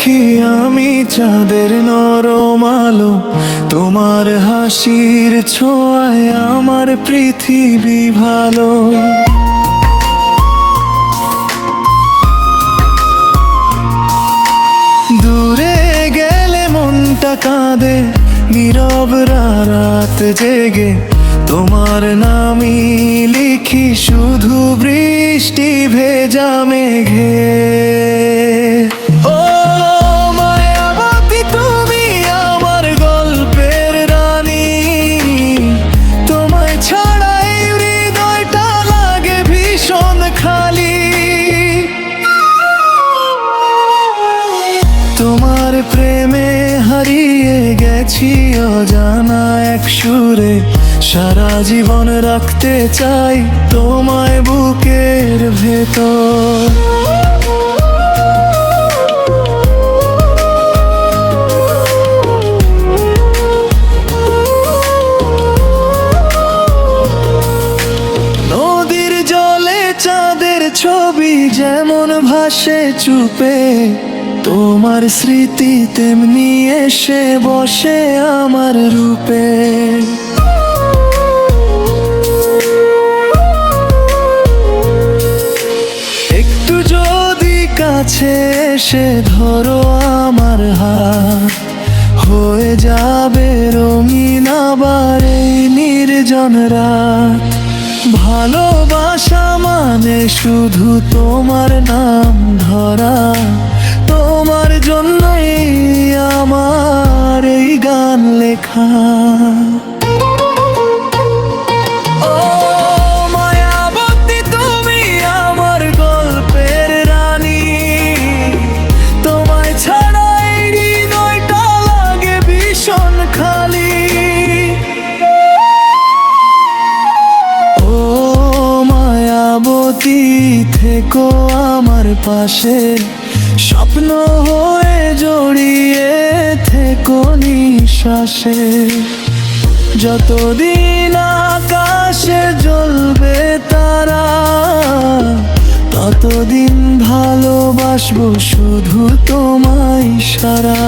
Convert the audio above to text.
দেখি আমি চাঁদের নরম আলো, তোমার হাসির ছোঁয়ায় আমার পৃথিবী ভালো। দূরে গেলে মনটা কাঁদে, নীরব রাত জেগে তোমার নামই লিখি শুধু বৃষ্টি ভেজা মেঘে। ও মায়াবতী তুমি আমার গল্পের রানী, তোমায় ছাড়াই হৃদয়টা লাগে ভীষণ খালি। তোমার প্রেমে হারিয়ে গেছি অজানা এক সুরে, সারা জীবন রাখতে চাই তোমায় বুকের ভেতর। নদীর জলে চাঁদের ছবি যেমন ভাসে চুপে, তোমার স্মৃতি তেমনি এসে বসে আমার রূপে। একটু যদি কাছে এসে ধরো আমার হাত, হয়ে যাবে রঙিন আবার এই নির্জন রাত। ভালোবাসা মানে শুধু তোমার নাম ধরা, তোমার জন্যই আমার এই গান লেখা। ও মায়াবতী তুমি আমার গল্পের রানী, তোমায় ছাড়াই হৃদয়টা লাগে ভীষণ খালি। ও মায়াবতী থেকো আমার পাশে, স্বপ্ন হয়ে জড়িয়ে থেকো নিঃশ্বাসে। যতদিন আকাশে জ্বলবে তারা, ততদিন ভালোবাসবো শুধু তোমায় সারা।